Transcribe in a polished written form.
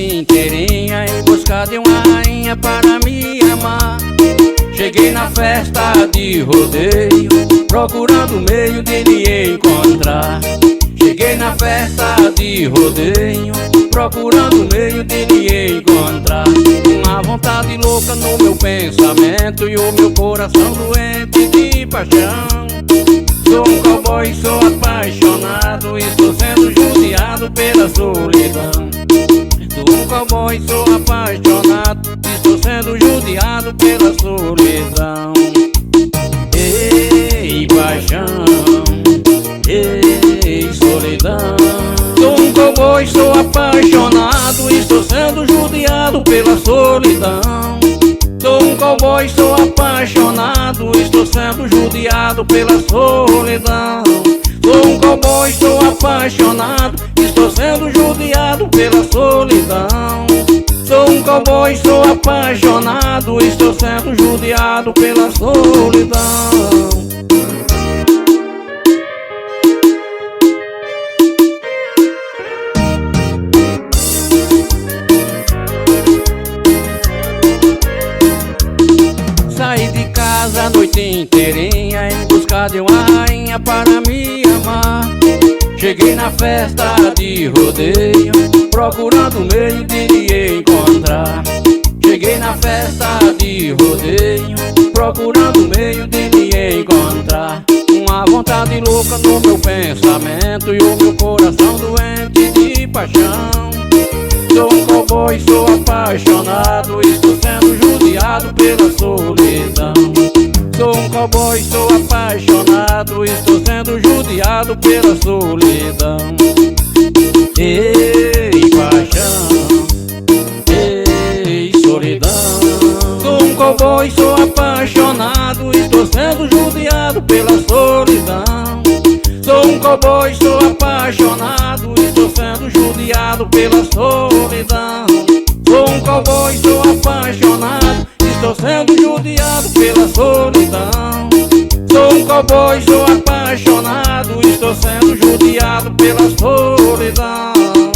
inteirinha em busca de uma rainha para me amar. Cheguei na festa de rodeio, procurando meio de lhe encontrar. Cheguei na festa de rodeio, procurando meio de lhe encontrar. Uma vontade louca no meu pensamento e o meu coração doente de paixão. Sou um cowboy, sou apaixonado, estou sendo judiado pela solidão. Sou um cowboy, sou apaixonado, estou sendo judiado pela solidão. Ei, paixão, ei, solidão. Sou um cowboy, sou apaixonado, estou sendo judiado pela solidão. Sou um cowboy, sou apaixonado, estou sendo judiado pela solidão. Sou um cowboy, sou apaixonado, estou sendo judiado pela solidão. Sou um cowboy, sou apaixonado, estou sendo judiado pela solidão. Saí de casa a noite inteirinha em busca de uma rainha para me amar. Cheguei na festa de rodeio, procurando meio de lhe encontrar. Cheguei na festa de rodeio, procurando meio de lhe encontrar. Uma vontade louca no meu pensamento e o meu coração doente de paixão. Sou um cowboy, sou apaixonado, estou sendo judiado pela solidão. Sou um cowboy, sou apaixonado, estou sendo judiado pela solidão. Ei, paixão, ei, solidão. Sou um cowboy, sou apaixonado, estou sendo judiado pela solidão. Sou um cowboy, sou apaixonado, estou sendo judiado pela solidão. Sou um cowboy, sou apaixonado, estou sendo judiado pela solidão. Sou um cowboy, sou apaixonado, estou sendo judiado pela solidão.